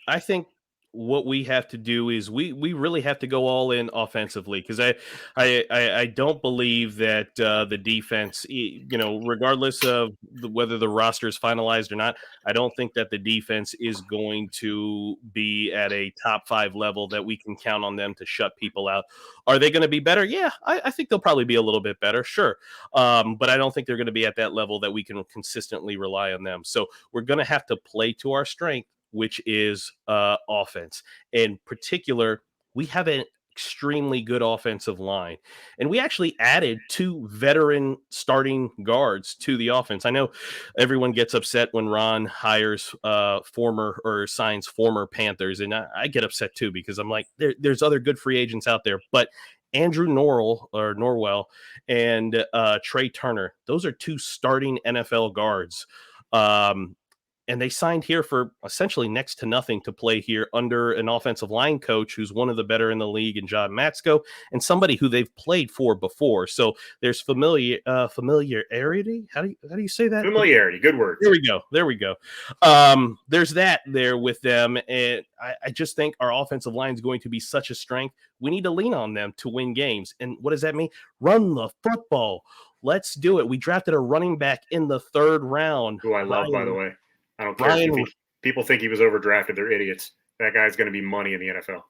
I think what we have to do is we really have to go all in offensively, because I don't believe that the defense, regardless of whether the roster is finalized or not, I don't think that the defense is going to be at a top 5 level that we can count on them to shut people out. Are they going to be better? Yeah, I think they'll probably be a little bit better, sure. But I don't think they're going to be at that level that we can consistently rely on them. So we're going to have to play to our strength, which is offense. In particular, we have an extremely good offensive line, and we actually added 2 veteran starting guards to the offense. I know everyone gets upset when Ron hires signs former Panthers, and I get upset too, because I'm like, there's other good free agents out there, but Andrew Norwell and Trey Turner, those are 2 starting NFL guards. And they signed here for essentially next to nothing to play here under an offensive line coach who's one of the better in the league, in John Matsko, and somebody who they've played for before. So there's familiarity. How do you say that? Familiarity. Good word. There we go. There's that there with them. And I just think our offensive line is going to be such a strength. We need to lean on them to win games. And what does that mean? Run the football. Let's do it. We drafted a running back in the 3rd round. Who I love, by the way. I don't care if people think he was overdrafted. They're idiots. That guy's going to be money in the NFL.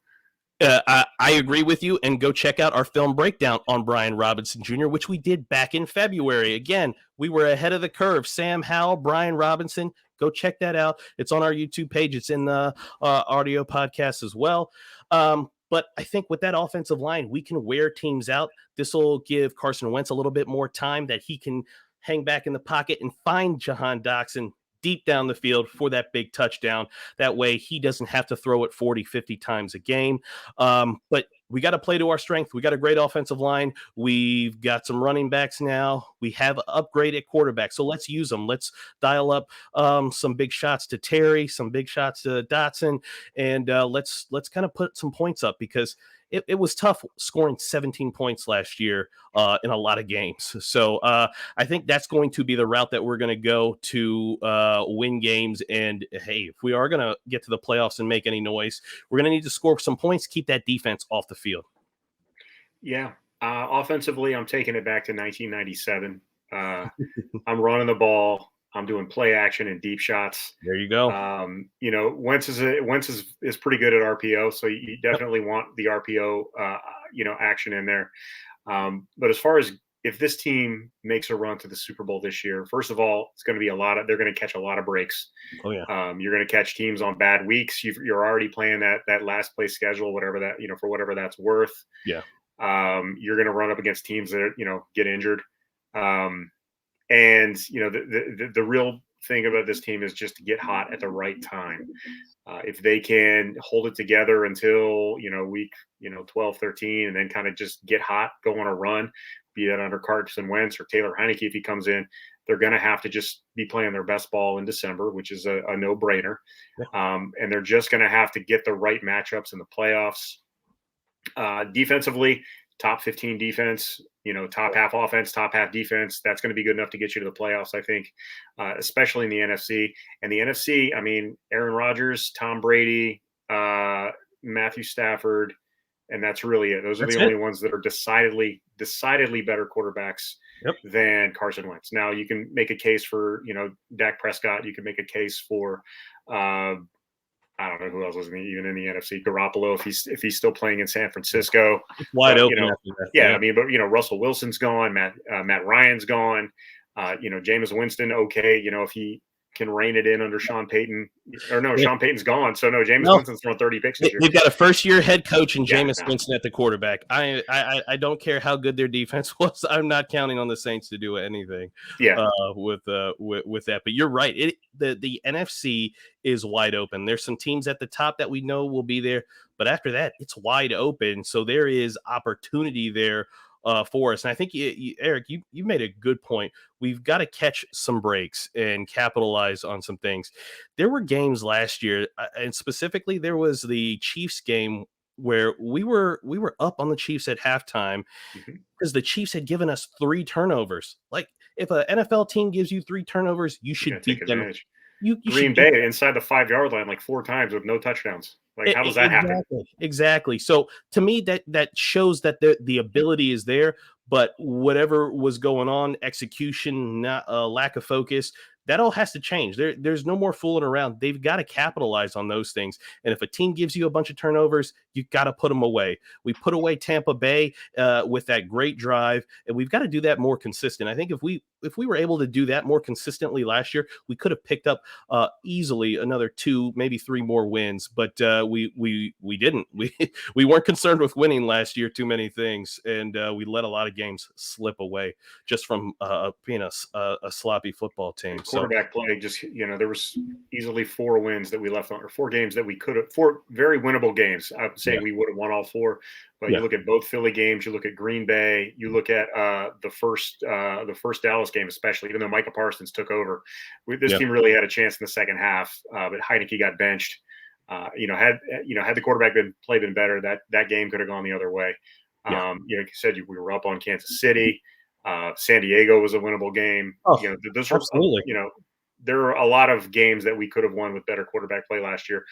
I agree with you, and go check out our film breakdown on Brian Robinson Jr., which we did back in February. Again, we were ahead of the curve. Sam Howell, Brian Robinson, go check that out. It's on our YouTube page. It's in the audio podcast as well. But I think with that offensive line, we can wear teams out. This will give Carson Wentz a little bit more time that he can hang back in the pocket and find Jahan Dotson deep down the field for that big touchdown. That way he doesn't have to throw it 40, 50 times a game. But we got to play to our strength. We got a great offensive line. We've got some running backs now. We have upgraded quarterbacks. So let's use them. Let's dial up some big shots to Terry, some big shots to Dotson, and let's kind of put some points up, because it was tough scoring 17 points last year in a lot of games. So I think that's going to be the route that we're going to go to win games. And hey, if we are going to get to the playoffs and make any noise, we're going to need to score some points, keep that defense off the field. Yeah. Offensively, I'm taking it back to 1997. I'm running the ball. I'm doing play action and deep shots. There you go. Wentz is pretty good at RPO, so you definitely want the RPO, action in there. But as far as if this team makes a run to the Super Bowl this year, first of all, it's going to be they're going to catch a lot of breaks. Oh yeah. You're going to catch teams on bad weeks. You're already playing that last place schedule, whatever that, for whatever that's worth. Yeah. You're going to run up against teams that, get injured. The real thing about this team is just to get hot at the right time. If they can hold it together until, week, 12, 13, and then kind of just get hot, go on a run, be that under Carson Wentz or Taylor Heineke if he comes in, they're going to have to just be playing their best ball in December, which is a no-brainer. And they're just going to have to get the right matchups in the playoffs. Defensively, top 15 defense, top half offense, top half defense. That's going to be good enough to get you to the playoffs, I think, especially in the NFC. And the NFC, I mean, Aaron Rodgers, Tom Brady, Matthew Stafford, and that's really it. Those are the only ones that are decidedly better quarterbacks than Carson Wentz. Now, you can make a case for, Dak Prescott. You can make a case for I don't know who else was even in the NFC. Garoppolo, if he's still playing in San Francisco, wide open. I mean, but Russell Wilson's gone, Matt Ryan's gone, Jameis Winston. Okay, if he can rein it in under Sean Payton, Sean Payton's gone, so Jameis Winston's throwing 30 picks this year. They've got a first-year head coach and Jameis Winston at the quarterback. I don't care how good their defense was. I'm not counting on the Saints to do anything. With that. But you're right. The NFC is wide open. There's some teams at the top that we know will be there, but after that, it's wide open. So there is opportunity there for us. And I think, Eric, you made a good point. We've got to catch some breaks and capitalize on some things. There were games last year, and specifically there was the Chiefs game where we were up on the Chiefs at halftime because the Chiefs had given us 3 turnovers. Like, if an NFL team gives you 3 turnovers, you should beat them. Green Bay inside the 5-yard line like 4 times with no touchdowns. Like, how does that happen? Exactly. So to me, that shows that the ability is there, but whatever was going on, execution, not lack of focus, that all has to change. There's no more fooling around. They've got to capitalize on those things. And if a team gives you a bunch of turnovers, you've got to put them away. We put away Tampa Bay with that great drive, and we've got to do that more consistent. I think if we were able to do that more consistently last year, we could have picked up easily another 2, maybe 3 more wins. But we didn't. We weren't concerned with winning last year. Too many things, and we let a lot of games slip away just from being a sloppy football team. Quarterback play, just there was easily 4 wins that we left on, or 4 games that we could have, 4 very winnable games. I'm saying we would have won all 4, but you look at both Philly games, you look at Green Bay, you look at the first Dallas game, especially, even though Micah Parsons took over. This team really had a chance in the second half, but Heineke got benched. Had the quarterback been better, that game could have gone the other way. Like you said, we were up on Kansas City. San Diego was a winnable game. Those are, absolutely. There are a lot of games that we could have won with better quarterback play last year.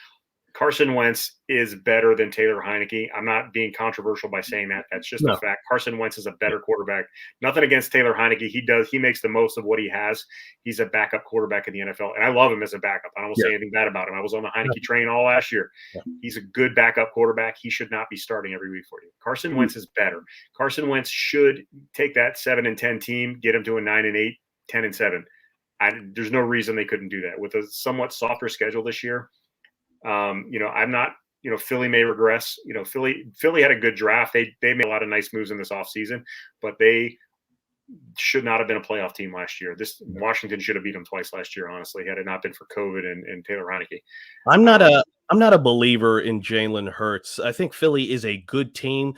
Carson Wentz is better than Taylor Heineke. I'm not being controversial by saying that. That's just a fact. Carson Wentz is a better quarterback. Nothing against Taylor Heineke. He makes the most of what he has. He's a backup quarterback in the NFL, and I love him as a backup. I don't say anything bad about him. I was on the Heineke train all last year. He's a good backup quarterback. He should not be starting every week for you. Carson Wentz is better. Carson Wentz should take that 7-10 team, get him to a 9-8, 10-7. There's no reason they couldn't do that with a somewhat softer schedule this year. I'm not, Philly may regress. Philly had a good draft. They made a lot of nice moves in this offseason, but they should not have been a playoff team last year. Washington should have beat them twice last year, honestly, had it not been for COVID and Taylor Heineke. I'm not a believer in Jalen Hurts. I think Philly is a good team.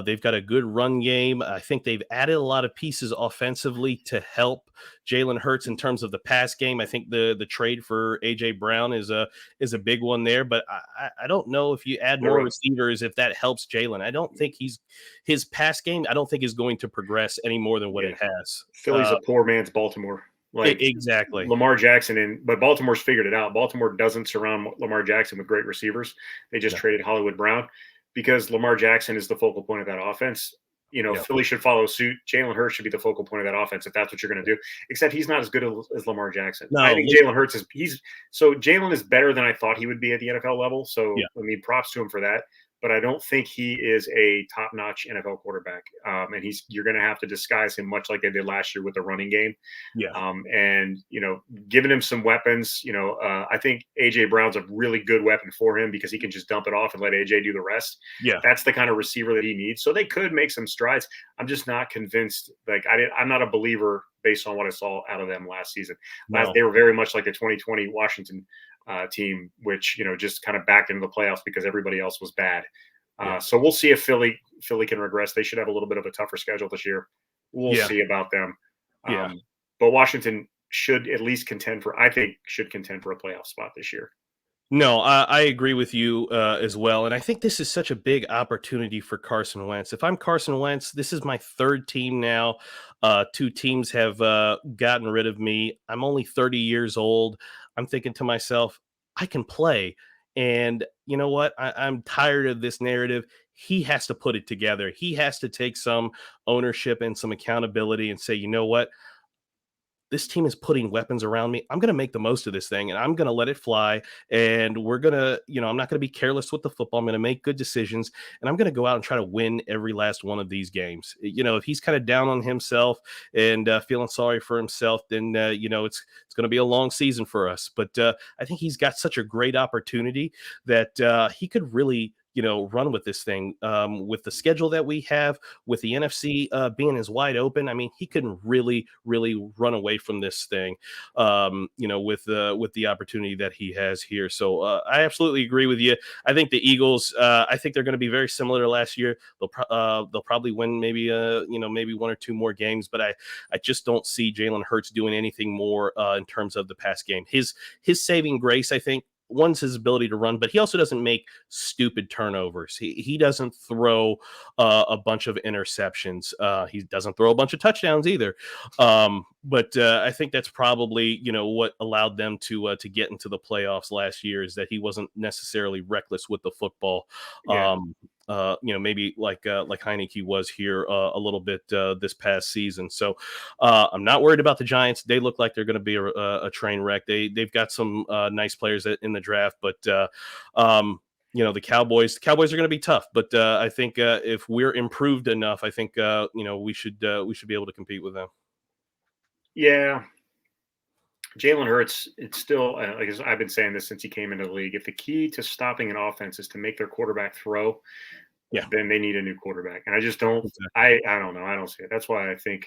They've got a good run game. I think they've added a lot of pieces offensively to help Jalen Hurts in terms of the pass game. I think the trade for AJ Brown is a big one there, but I don't know if you add more receivers, if that helps Jalen. I don't think his pass game, I don't think is going to progress any more than what it has. Philly's a poor man's Baltimore. Exactly. Lamar Jackson, but Baltimore's figured it out. Baltimore doesn't surround Lamar Jackson with great receivers. They just traded Hollywood Brown because Lamar Jackson is the focal point of that offense. Philly should follow suit. Jalen Hurts should be the focal point of that offense if that's what you're going to do. Except he's not as good as Lamar Jackson. No, I think Jalen Hurts Jalen is better than I thought he would be at the NFL level. So props to him for that. But I don't think he is a top-notch NFL quarterback. And you're going to have to disguise him much like they did last year with the running game. Giving him some weapons. I think AJ Brown's a really good weapon for him because he can just dump it off and let AJ do the rest. That's the kind of receiver that he needs. So they could make some strides. I'm just not convinced. I'm not a believer based on what I saw out of them last season. They were very much like the 2020 Washington team, which just kind of backed into the playoffs because everybody else was bad. So we'll see if Philly can regress. They should have a little bit of a tougher schedule this year. We'll see about them. But Washington should at least contend for a playoff spot this year. No, I agree with you as well. And I think this is such a big opportunity for Carson Wentz. If I'm Carson Wentz, this is my third team now. Two teams have gotten rid of me. I'm only 30 years old. I'm thinking to myself, I can play. And you know what? I'm tired of this narrative. He has to put it together. He has to take some ownership and some accountability and say, you know what? This team is putting weapons around me. I'm going to make the most of this thing and I'm going to let it fly. And we're going to, I'm not going to be careless with the football. I'm going to make good decisions and I'm going to go out and try to win every last one of these games. If he's kind of down on himself and feeling sorry for himself, then, it's going to be a long season for us. But I think he's got such a great opportunity that he could really, run with this thing with the schedule that we have, with the NFC being as wide open. I mean, he can really, really run away from this thing, with the opportunity that he has here. So I absolutely agree with you. I think the Eagles, I think they're going to be very similar to last year. They'll probably win maybe one or two more games, but I just don't see Jalen Hurts doing anything more in terms of the pass game. His saving grace, I think, one's his ability to run, but he also doesn't make stupid turnovers. He doesn't throw a bunch of interceptions. He doesn't throw a bunch of touchdowns either. But I think that's probably, what allowed them to get into the playoffs last year is that he wasn't necessarily reckless with the football. Maybe like Heineke was here a little bit this past season. So I'm not worried about the Giants. They look like they're going to be a train wreck. They've got some nice players in the draft, but the Cowboys are going to be tough. But I think if we're improved enough, I think we should be able to compete with them. Yeah. Jalen Hurts, it's still, like I've been saying this since he came into the league, if the key to stopping an offense is to make their quarterback throw, then they need a new quarterback. And I just don't, I don't know. I don't see it. That's why I think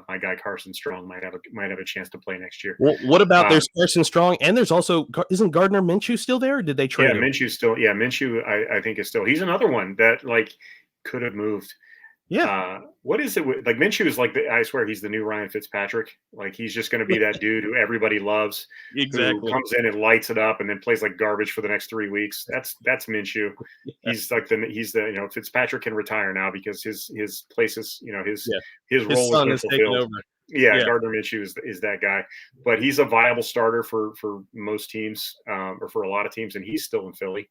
my guy Carson Strong might have a chance to play next year. Well, what about there's Carson Strong and there's also, isn't Gardner Minshew still there? Or did they trade him? Minshew I think is still, he's another one that could have moved. Yeah. What is it with, like, Minshew is like I swear he's the new Ryan Fitzpatrick. Like, he's just going to be that dude who everybody loves, who Exactly. comes in and lights it up and then plays like garbage for the next 3 weeks. That's Minshew. Yeah. He's like Fitzpatrick can retire now because his place is, Yeah. his His role has son been has taken fulfilled. over. Yeah, Yeah. Gardner Minshew is that guy, but he's a viable starter for most teams, or for a lot of teams, and he's still in Philly.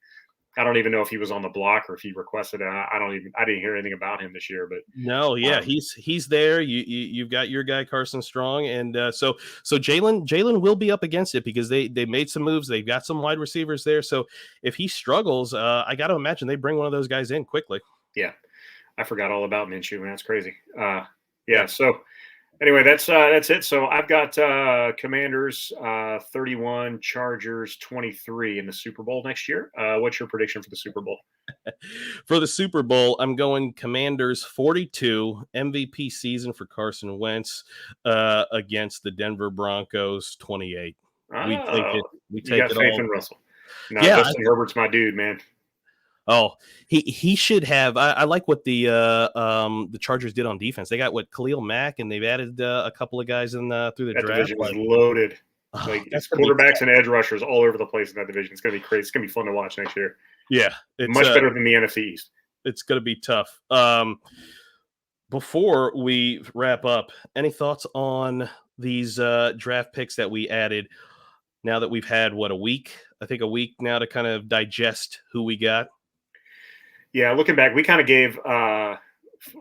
I don't even know if he was on the block or if he requested it. I didn't hear anything about him this year, but No, yeah, um, he's there. You've got your guy Carson Strong, and so Jalen will be up against it because they made some moves. They've got some wide receivers there. So if he struggles, I got to imagine they bring one of those guys in quickly. yeah, I forgot all about Minshew, man. That's crazy. Yeah. Yeah. So anyway, that's it. So I've got Commanders 31, Chargers 23 in the Super Bowl next year. What's your prediction for the Super Bowl? For the Super Bowl, I'm going Commanders 42, MVP season for Carson Wentz against the Denver Broncos 28. We take Oh, it. We you take got it faith all. in Russell? No, Yeah. Justin Herbert's my dude, man. Oh, he should have. I like what the Chargers did on defense. They got Khalil Mack, and they've added a couple of guys in through the That draft. division is loaded. Oh, Like, that's it's gonna be quarterbacks tough. and edge rushers all over the place in that division. It's gonna be crazy. It's gonna be fun to watch next year. Yeah, Much better than the NFC East. it's gonna be tough. Before we wrap up, any thoughts on these draft picks that we added? Now that we've had a week, I think a week now to kind of digest who we got. Yeah, looking back, we kind of gave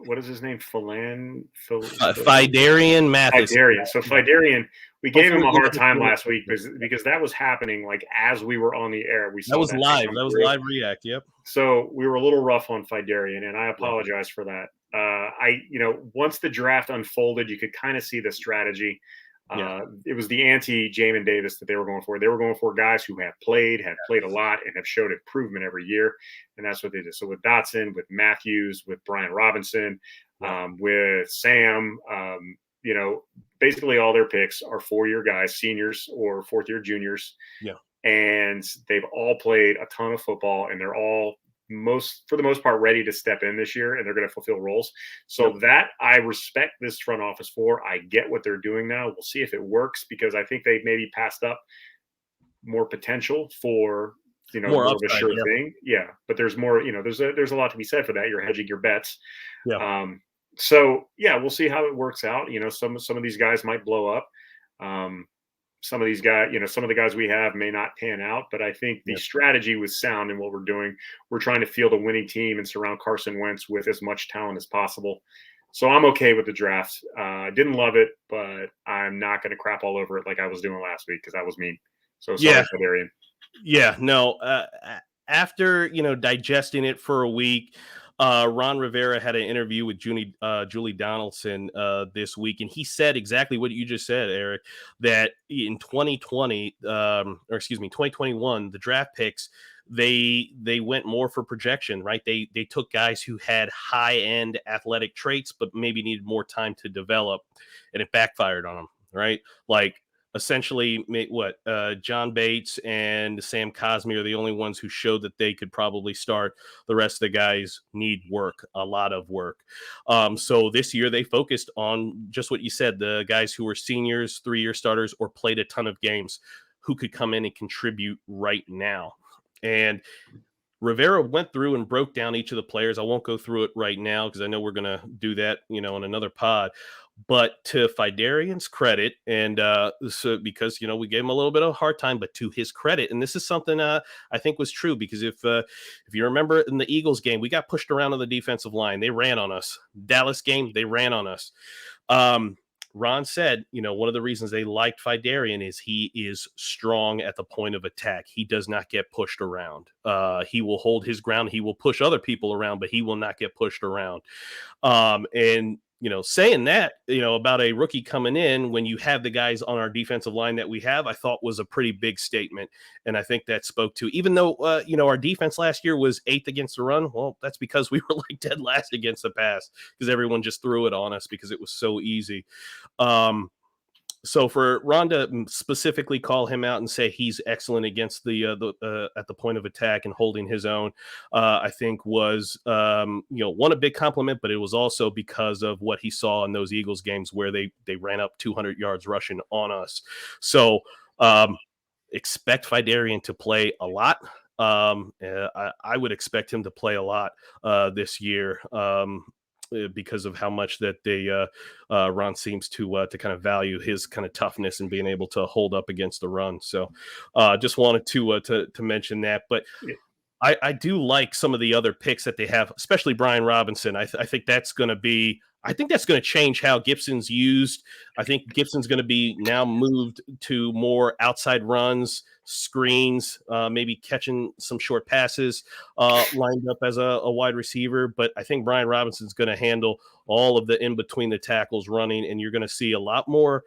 what is his name? Fidarian Mathis. Fidarian. So Fidarian, we gave him a hard time Hopefully- last week because that was happening like as we were on the air. We saw That was that live. come That was through. live react. Yep. So we were a little rough on Fidarian, and I Yeah. apologize for that. Once the draft unfolded, you could kind of see the strategy. Yeah. It was the anti-Jamin Davis that they were going for. They were going for guys who have played a lot, and have showed improvement every year, and that's what they did. So with Dotson, with Matthews, with Brian Robinson, with Sam, basically all their picks are 4-year guys, seniors or fourth-year juniors. Yeah. And they've all played a ton of football, and they're all for the most part ready to step in this year, and they're going to fulfill roles. So that I respect this front office for. I get what they're doing now. We'll see if it works, because I think they maybe passed up more potential for more of a sure thing. Yeah, but there's more. There's a lot to be said for that. You're hedging your bets. Yeah. So yeah, we'll see how it works out. Some of these guys might blow up. Some of these guys, some of the guys we have may not pan out, but I think the strategy was sound in what we're doing. We're trying to field a winning team and surround Carson Wentz with as much talent as possible. So I'm okay with the draft. I didn't love it, but I'm not going to crap all over it like I was doing last week, because that was mean. So sorry, Fidarian. Yeah, no. After digesting it for a week, Ron Rivera had an interview with Julie Donaldson this week, and he said exactly what you just said, Eric. That in 2021, the draft picks they went more for projection, right? They took guys who had high end athletic traits, but maybe needed more time to develop, and it backfired on them, right? Like, essentially, John Bates and Sam Cosmi are the only ones who showed that they could probably start. The rest of the guys need work, a lot of work. So this year they focused on just what you said, the guys who were seniors, 3-year starters, or played a ton of games, who could come in and contribute right now. And Rivera went through and broke down each of the players. I won't go through it right now because I know we're going to do that, in another pod. But to Fidarian's credit, and so because we gave him a little bit of a hard time, but to his credit, and this is something I think was true, because if you remember in the Eagles game, we got pushed around on the defensive line. They ran on us. Dallas game, they ran on us. Ron said, one of the reasons they liked Fidarian is he is strong at the point of attack. He does not get pushed around. He will hold his ground. He will push other people around, but he will not get pushed around. And saying that, about a rookie coming in when you have the guys on our defensive line that we have, I thought was a pretty big statement. And I think that spoke to, even though, our defense last year was 8th against the run. Well, that's because we were like dead last against the pass, because everyone just threw it on us because it was so easy. So for Ron to specifically call him out and say he's excellent against the at the point of attack and holding his own, I think was one, a big compliment, but it was also because of what he saw in those Eagles games where they ran up 200 yards rushing on us. So expect Fidarian to play a lot. I would expect him to play a lot this year. Because of how much that Ron seems to kind of value his kind of toughness and being able to hold up against the run. So just wanted to mention that. But I do like some of the other picks that they have, especially Brian Robinson. I think that's going to be. I think that's going to change how Gibson's used. I think Gibson's going to be now moved to more outside runs, screens, maybe catching some short passes, lined up as a wide receiver. But I think Brian Robinson's going to handle all of the in between the tackles running, and you're going to see a lot more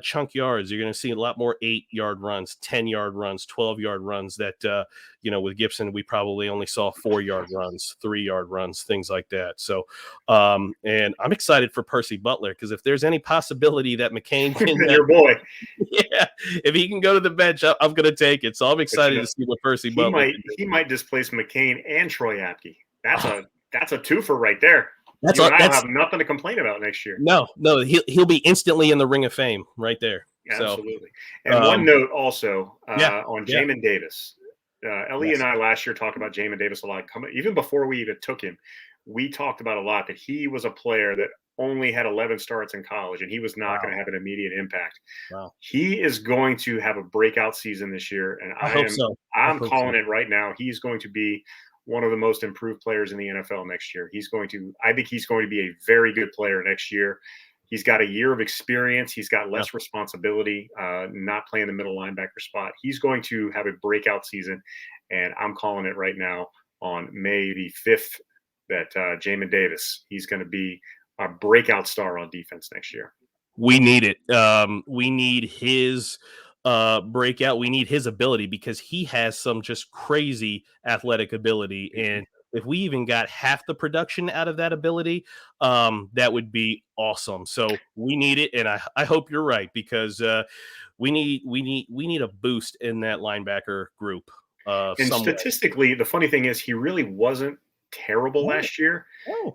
chunk yards. You're going to see a lot more 8-yard runs, 10-yard runs, 12-yard runs that, with Gibson, we probably only saw 4-yard runs, 3-yard runs, things like that. So, and I'm excited for Percy Butler because if there's any possibility that McCain can, your boy, yeah, if he can go to the bench, I'm going to take it. So I'm excited to see what Percy Butler can do. He might displace McCain and Troy Apke. That's a twofer right there. That's I'll have nothing to complain about next year. No, he'll be instantly in the Ring of Fame right there. Absolutely. So, and one note also on Jamin Davis. Ellie and I last year talked about Jamin Davis a lot. Even before we even took him, we talked about a lot that he was a player that only had 11 starts in college, and he was not going to have an immediate impact. Wow. He is going to have a breakout season this year, and I hope so. I'm calling it right now. He's going to be one of the most improved players in the NFL next year. I think he's going to be a very good player next year. He's got a year of experience. He's got less responsibility, not playing the middle linebacker spot. He's going to have a breakout season, and I'm calling it right now on May the 5th that Jamin Davis, he's going to be a breakout star on defense next year. We need it. We need his breakout. We need his ability because he has some just crazy athletic ability. And if we even got half the production out of that ability, that would be awesome. So we need it. And I hope you're right because we need a boost in that linebacker group. And statistically, the funny thing is he really wasn't terrible last year.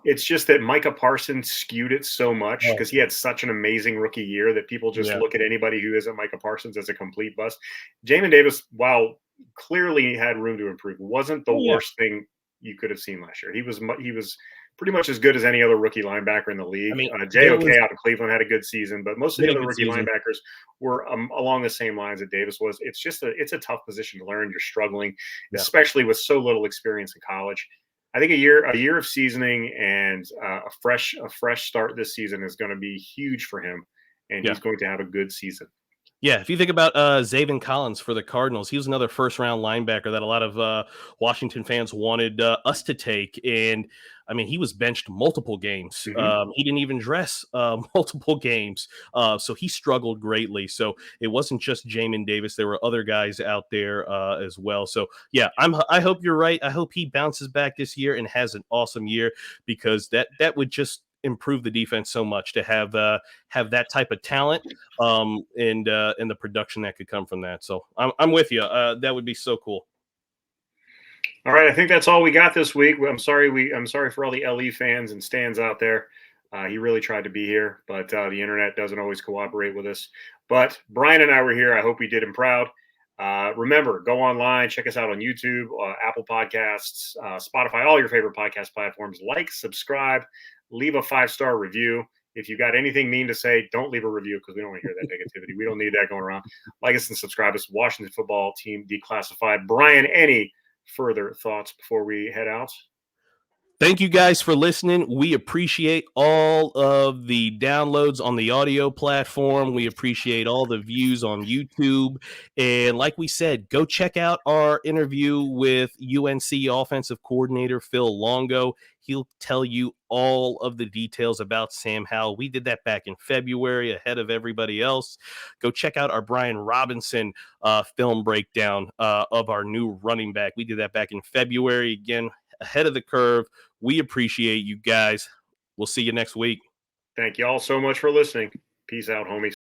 It's just that Micah Parsons skewed it so much because he had such an amazing rookie year that people just look at anybody who isn't Micah Parsons as a complete bust. Jamin Davis, while clearly had room to improve, wasn't the worst thing you could have seen last year. He was pretty much as good as any other rookie linebacker in the league. JOK out of Cleveland had a good season, but most of the other rookie linebackers were along the same lines that Davis was. It's just it's a tough position to learn. You're struggling, especially with so little experience in college. I think a year of seasoning and a fresh start this season is going to be huge for him, and he's going to have a good season. Yeah, if you think about Zaven Collins for the Cardinals, he was another first-round linebacker that a lot of Washington fans wanted us to take. And, I mean, he was benched multiple games. He didn't even dress multiple games. So he struggled greatly. So it wasn't just Jamin Davis. There were other guys out there as well. So, yeah, I hope you're right. I hope he bounces back this year and has an awesome year because that would just improve the defense so much to have that type of talent and the production that could come from that. So I'm with you. That would be so cool. All right, I think that's all we got this week. I'm sorry for all the LE fans and stands out there. He really tried to be here, but the internet doesn't always cooperate with us. But Brian and I were here. I hope we did him proud. Remember, go online, check us out on YouTube, Apple Podcasts, Spotify, all your favorite podcast platforms. Like, subscribe, leave a 5-star review. If you got anything mean to say, don't leave a review because we don't want to hear that negativity. We don't need that going around. Like us and subscribe us. Washington Football Team Declassified. Brian, any further thoughts before we head out? Thank you guys for listening. We appreciate all of the downloads on the audio platform. We appreciate all the views on YouTube. And like we said, go check out our interview with UNC offensive coordinator Phil Longo. He'll tell you all of the details about Sam Howell. We did that back in February ahead of everybody else. Go check out our Brian Robinson film breakdown of our new running back. We did that back in February, again, ahead of the curve. We appreciate you guys. We'll see you next week. Thank you all so much for listening. Peace out, homies.